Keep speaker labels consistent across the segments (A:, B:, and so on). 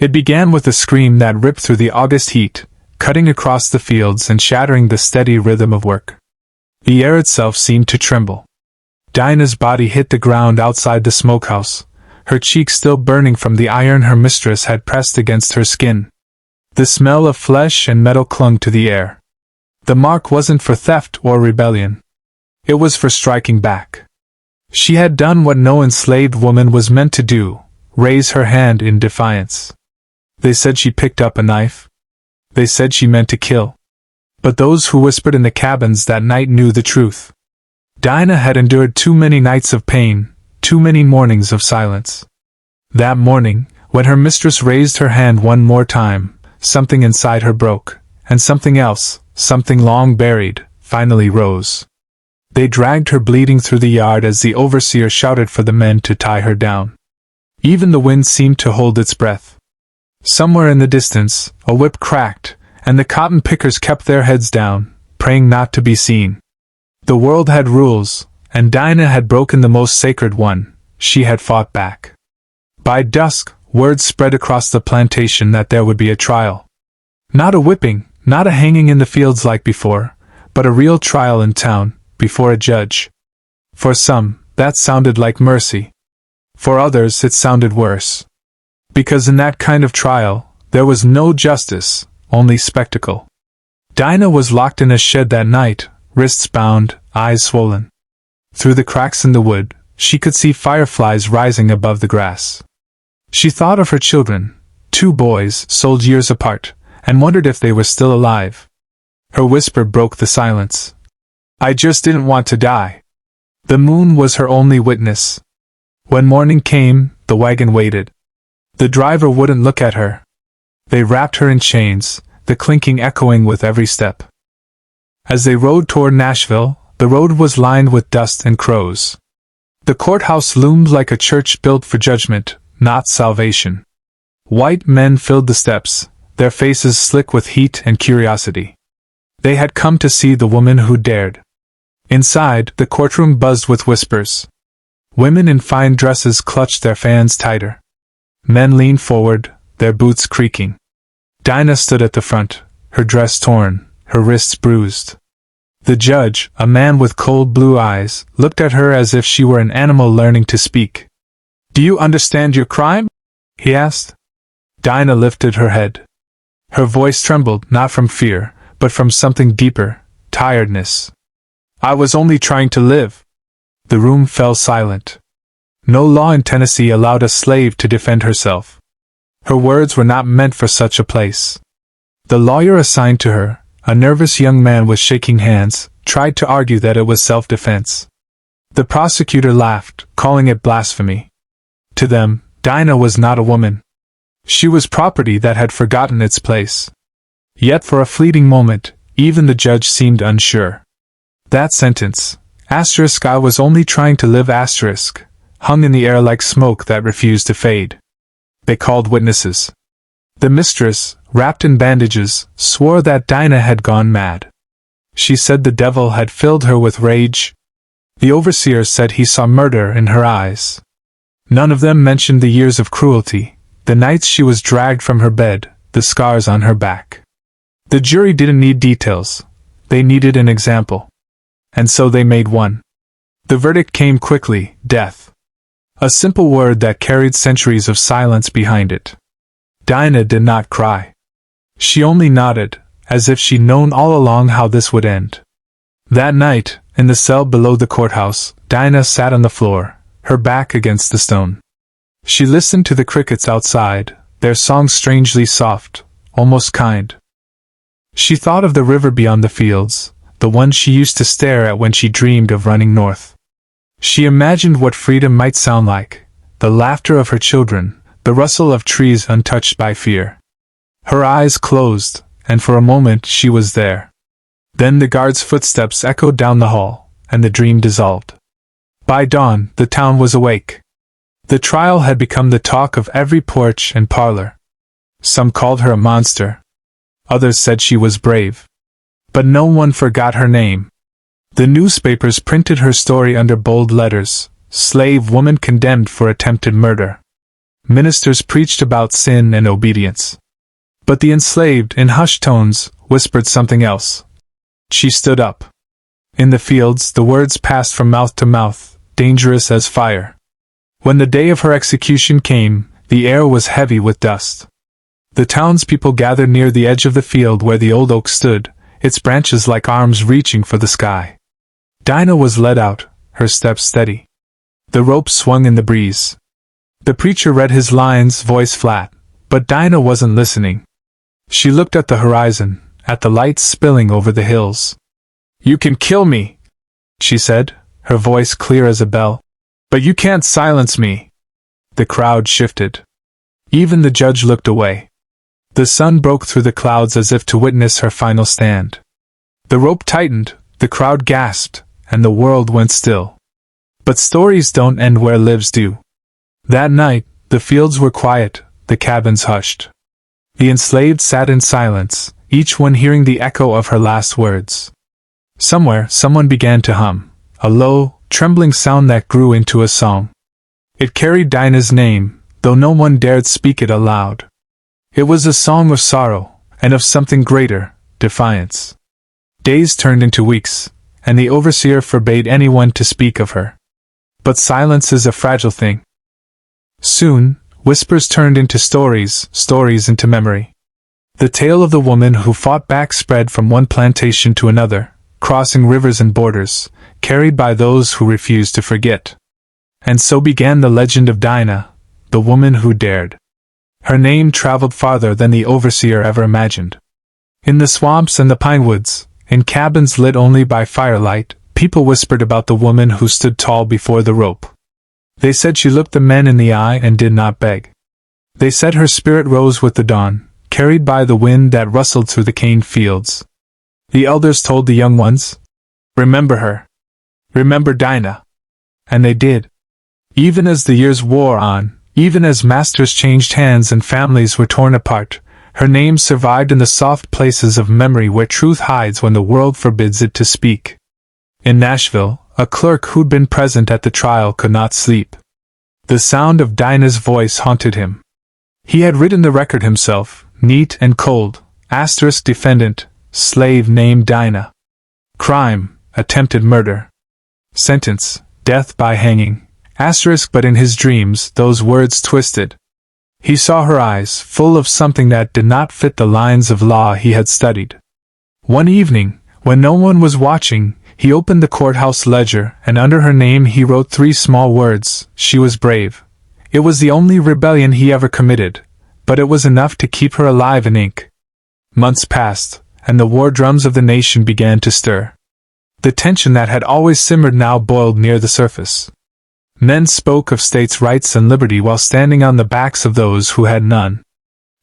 A: It began with a scream that ripped through the August heat, cutting across the fields and shattering the steady rhythm of work. The air itself seemed to tremble. Dinah's body hit the ground outside the smokehouse, her cheeks still burning from the iron her mistress had pressed against her skin. The smell of flesh and metal clung to the air. The mark wasn't for theft or rebellion. It was for striking back. She had done what no enslaved woman was meant to do, raise her hand in defiance. They said she picked up a knife. They said she meant to kill. But those who whispered in the cabins that night knew the truth. Dinah had endured too many nights of pain, too many mornings of silence. That morning, when her mistress raised her hand one more time, something inside her broke, and something else, something long buried, finally rose. They dragged her bleeding through the yard as the overseer shouted for the men to tie her down. Even the wind seemed to hold its breath. Somewhere in the distance, a whip cracked, and the cotton pickers kept their heads down, praying not to be seen. The world had rules, and Dinah had broken the most sacred one. She had fought back. By dusk, word spread across the plantation that there would be a trial. Not a whipping, not a hanging in the fields like before, but a real trial in town, before a judge. For some, that sounded like mercy. For others it sounded worse. Because in that kind of trial, there was no justice, only spectacle. Dinah was locked in a shed that night, wrists bound, eyes swollen. Through the cracks in the wood, she could see fireflies rising above the grass. She thought of her children, 2 boys sold years apart, and wondered if they were still alive. Her whisper broke the silence. "I just didn't want to die." The moon was her only witness. When morning came, the wagon waited. The driver wouldn't look at her. They wrapped her in chains, the clinking echoing with every step. As they rode toward Nashville, the road was lined with dust and crows. The courthouse loomed like a church built for judgment, not salvation. White men filled the steps, their faces slick with heat and curiosity. They had come to see the woman who dared. Inside, the courtroom buzzed with whispers. Women in fine dresses clutched their fans tighter. Men leaned forward, their boots creaking. Dinah stood at the front, her dress torn, her wrists bruised. The judge, a man with cold blue eyes, looked at her as if she were an animal learning to speak. "Do you understand your crime?" he asked. Dinah lifted her head. Her voice trembled, not from fear, but from something deeper, tiredness. "I was only trying to live." The room fell silent. No law in Tennessee allowed a slave to defend herself. Her words were not meant for such a place. The lawyer assigned to her, a nervous young man with shaking hands, tried to argue that it was self-defense. The prosecutor laughed, calling it blasphemy. To them, Dinah was not a woman. She was property that had forgotten its place. Yet for a fleeting moment, even the judge seemed unsure. That sentence, "I was only trying to live," hung in the air like smoke that refused to fade. They called witnesses. The mistress, wrapped in bandages, swore that Dinah had gone mad. She said the devil had filled her with rage. The overseer said he saw murder in her eyes. None of them mentioned the years of cruelty, the nights she was dragged from her bed, the scars on her back. The jury didn't need details. They needed an example. And so they made one. The verdict came quickly: death. A simple word that carried centuries of silence behind it. Dinah did not cry. She only nodded, as if she'd known all along how this would end. That night, in the cell below the courthouse, Dinah sat on the floor, her back against the stone. She listened to the crickets outside, their song strangely soft, almost kind. She thought of the river beyond the fields, the one she used to stare at when she dreamed of running north. She imagined what freedom might sound like, the laughter of her children, the rustle of trees untouched by fear. Her eyes closed, and for a moment she was there. Then the guard's footsteps echoed down the hall, and the dream dissolved. By dawn, the town was awake. The trial had become the talk of every porch and parlor. Some called her a monster. Others said she was brave. But no one forgot her name. The newspapers printed her story under bold letters: "Slave woman condemned for attempted murder." Ministers preached about sin and obedience. But the enslaved, in hushed tones, whispered something else. She stood up. In the fields, the words passed from mouth to mouth, dangerous as fire. When the day of her execution came, the air was heavy with dust. The townspeople gathered near the edge of the field where the old oak stood, its branches like arms reaching for the sky. Dinah was led out, her steps steady. The rope swung in the breeze. The preacher read his lines, voice flat, but Dinah wasn't listening. She looked at the horizon, at the lights spilling over the hills. "You can kill me," she said, her voice clear as a bell, "but you can't silence me." The crowd shifted. Even the judge looked away. The sun broke through the clouds as if to witness her final stand. The rope tightened, the crowd gasped, and the world went still. But stories don't end where lives do. That night, the fields were quiet, the cabins hushed. The enslaved sat in silence, each one hearing the echo of her last words. Somewhere, someone began to hum, a low, trembling sound that grew into a song. It carried Dinah's name, though no one dared speak it aloud. It was a song of sorrow, and of something greater, defiance. Days turned into weeks, and the overseer forbade anyone to speak of her. But silence is a fragile thing. Soon, whispers turned into stories, stories into memory. The tale of the woman who fought back spread from one plantation to another, crossing rivers and borders, carried by those who refused to forget. And so began the legend of Dinah, the woman who dared. Her name traveled farther than the overseer ever imagined. In the swamps and the pine woods, in cabins lit only by firelight, people whispered about the woman who stood tall before the rope. They said she looked the men in the eye and did not beg. They said her spirit rose with the dawn, carried by the wind that rustled through the cane fields. The elders told the young ones, "Remember her. Remember Dinah." And they did. Even as the years wore on, even as masters changed hands and families were torn apart, her name survived in the soft places of memory where truth hides when the world forbids it to speak. In Nashville, a clerk who'd been present at the trial could not sleep. The sound of Dinah's voice haunted him. He had written the record himself, neat and cold, asterisk defendant, slave named Dinah. Crime, attempted murder. Sentence, death by hanging, asterisk, but in his dreams those words twisted. He saw her eyes, full of something that did not fit the lines of law he had studied. One evening, when no one was watching, he opened the courthouse ledger, and under her name he wrote 3 small words: she was brave. It was the only rebellion he ever committed, but it was enough to keep her alive in ink. Months passed, and the war drums of the nation began to stir. The tension that had always simmered now boiled near the surface. Men spoke of states' rights and liberty while standing on the backs of those who had none.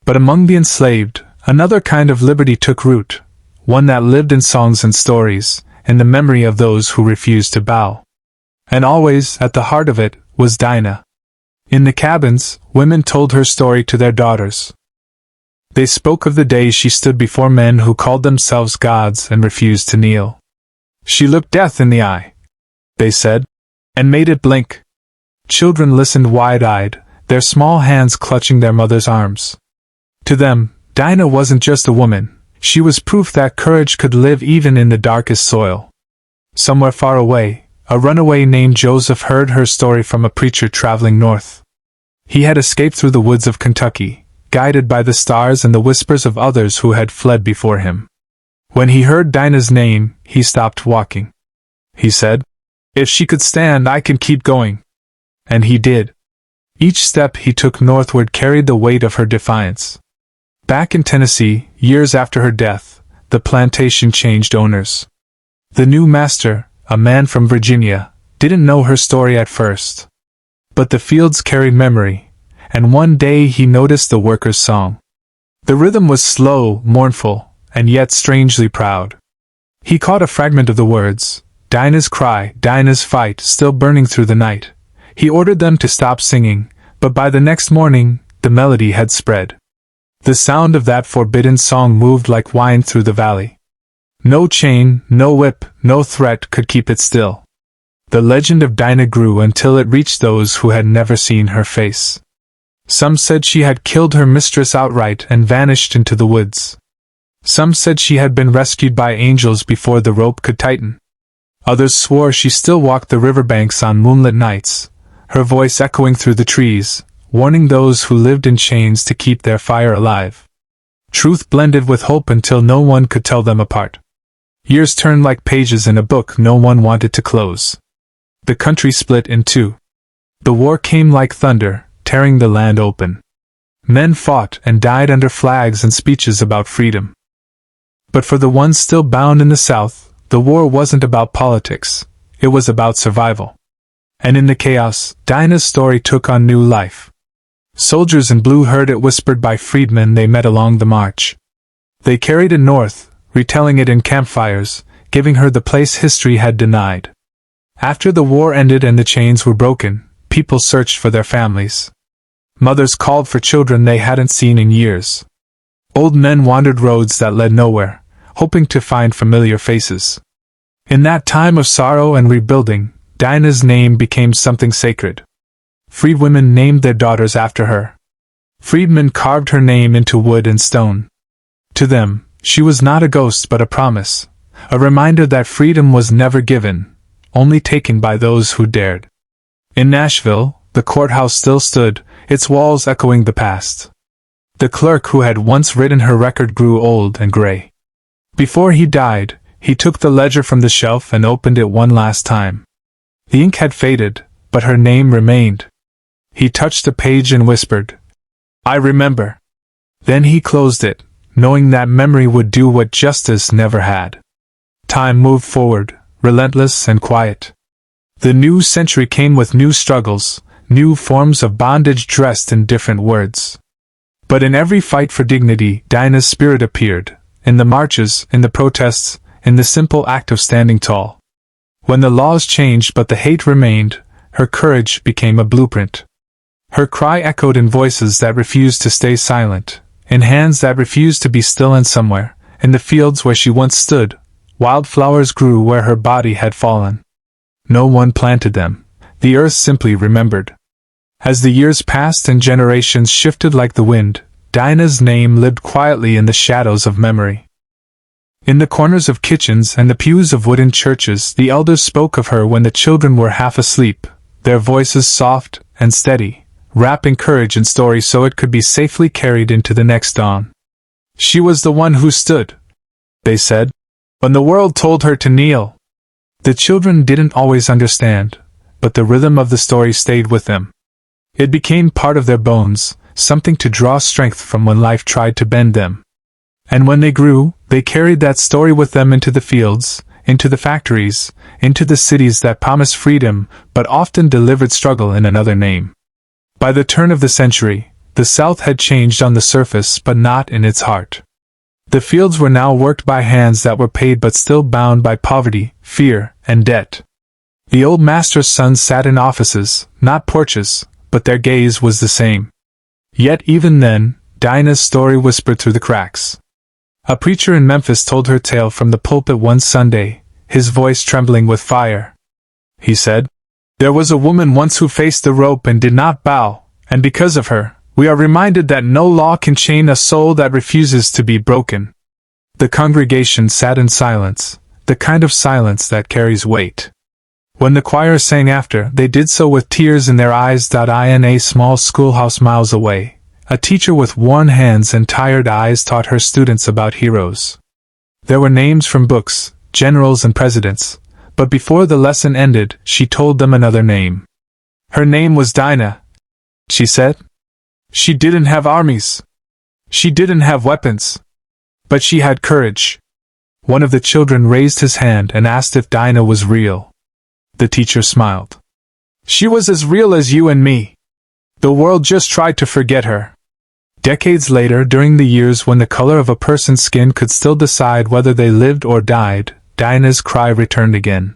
A: But among the enslaved, another kind of liberty took root, one that lived in songs and stories, in the memory of those who refused to bow. And always, at the heart of it, was Dinah. In the cabins, women told her story to their daughters. They spoke of the day she stood before men who called themselves gods and refused to kneel. She looked death in the eye, they said, and made it blink. Children listened wide-eyed, their small hands clutching their mother's arms. To them, Dinah wasn't just a woman, she was proof that courage could live even in the darkest soil. Somewhere far away, a runaway named Joseph heard her story from a preacher traveling north. He had escaped through the woods of Kentucky, guided by the stars and the whispers of others who had fled before him. When he heard Dinah's name, he stopped walking. He said, "If she could stand, I can keep going." And he did. Each step he took northward carried the weight of her defiance. Back in Tennessee, years after her death, the plantation changed owners. The new master, a man from Virginia, didn't know her story at first. But the fields carried memory, and one day he noticed the workers' song. The rhythm was slow, mournful, and yet strangely proud. He caught a fragment of the words, Dinah's cry, Dinah's fight, still burning through the night. He ordered them to stop singing, but by the next morning, the melody had spread. The sound of that forbidden song moved like wine through the valley. No chain, no whip, no threat could keep it still. The legend of Dinah grew until it reached those who had never seen her face. Some said she had killed her mistress outright and vanished into the woods. Some said she had been rescued by angels before the rope could tighten. Others swore she still walked the riverbanks on moonlit nights, her voice echoing through the trees, warning those who lived in chains to keep their fire alive. Truth blended with hope until no one could tell them apart. Years turned like pages in a book no one wanted to close. The country split in two. The war came like thunder, tearing the land open. Men fought and died under flags and speeches about freedom. But for the ones still bound in the South, the war wasn't about politics, it was about survival. And in the chaos, Dinah's story took on new life. Soldiers in blue heard it whispered by freedmen they met along the march. They carried it north, retelling it in campfires, giving her the place history had denied. After the war ended and the chains were broken, people searched for their families. Mothers called for children they hadn't seen in years. Old men wandered roads that led nowhere, hoping to find familiar faces. In that time of sorrow and rebuilding, Dinah's name became something sacred. Freed women named their daughters after her. Freedmen carved her name into wood and stone. To them, she was not a ghost but a promise, a reminder that freedom was never given, only taken by those who dared. In Nashville, the courthouse still stood, its walls echoing the past. The clerk who had once written her record grew old and gray. Before he died, he took the ledger from the shelf and opened it one last time. The ink had faded, but her name remained. He touched the page and whispered, "I remember." Then he closed it, knowing that memory would do what justice never had. Time moved forward, relentless and quiet. The new century came with new struggles, new forms of bondage dressed in different words. But in every fight for dignity, Dinah's spirit appeared, in the marches, in the protests, in the simple act of standing tall. When the laws changed but the hate remained, her courage became a blueprint. Her cry echoed in voices that refused to stay silent, in hands that refused to be still, and somewhere, in the fields where she once stood, wildflowers grew where her body had fallen. No one planted them, the earth simply remembered. As the years passed and generations shifted like the wind, Dinah's name lived quietly in the shadows of memory. In the corners of kitchens and the pews of wooden churches, the elders spoke of her when the children were half asleep, their voices soft and steady, wrapping courage in story so it could be safely carried into the next dawn. She was the one who stood, they said, when the world told her to kneel. The children didn't always understand, but the rhythm of the story stayed with them. It became part of their bones, something to draw strength from when life tried to bend them. And when they grew, they carried that story with them into the fields, into the factories, into the cities that promised freedom, but often delivered struggle in another name. By the turn of the century, the South had changed on the surface but not in its heart. The fields were now worked by hands that were paid but still bound by poverty, fear, and debt. The old master's sons sat in offices, not porches, but their gaze was the same. Yet even then, Dinah's story whispered through the cracks. A preacher in Memphis told her tale from the pulpit one Sunday, his voice trembling with fire. He said, "There was a woman once who faced the rope and did not bow, and because of her, we are reminded that no law can chain a soul that refuses to be broken." The congregation sat in silence, the kind of silence that carries weight. When the choir sang after, they did so with tears in their eyes. In a small schoolhouse miles away, a teacher with worn hands and tired eyes taught her students about heroes. There were names from books, generals and presidents, but before the lesson ended, she told them another name. Her name was Dinah, she said. She didn't have armies. She didn't have weapons. But she had courage. One of the children raised his hand and asked if Dinah was real. The teacher smiled. She was as real as you and me. The world just tried to forget her. Decades later, during the years when the color of a person's skin could still decide whether they lived or died, Dinah's cry returned again.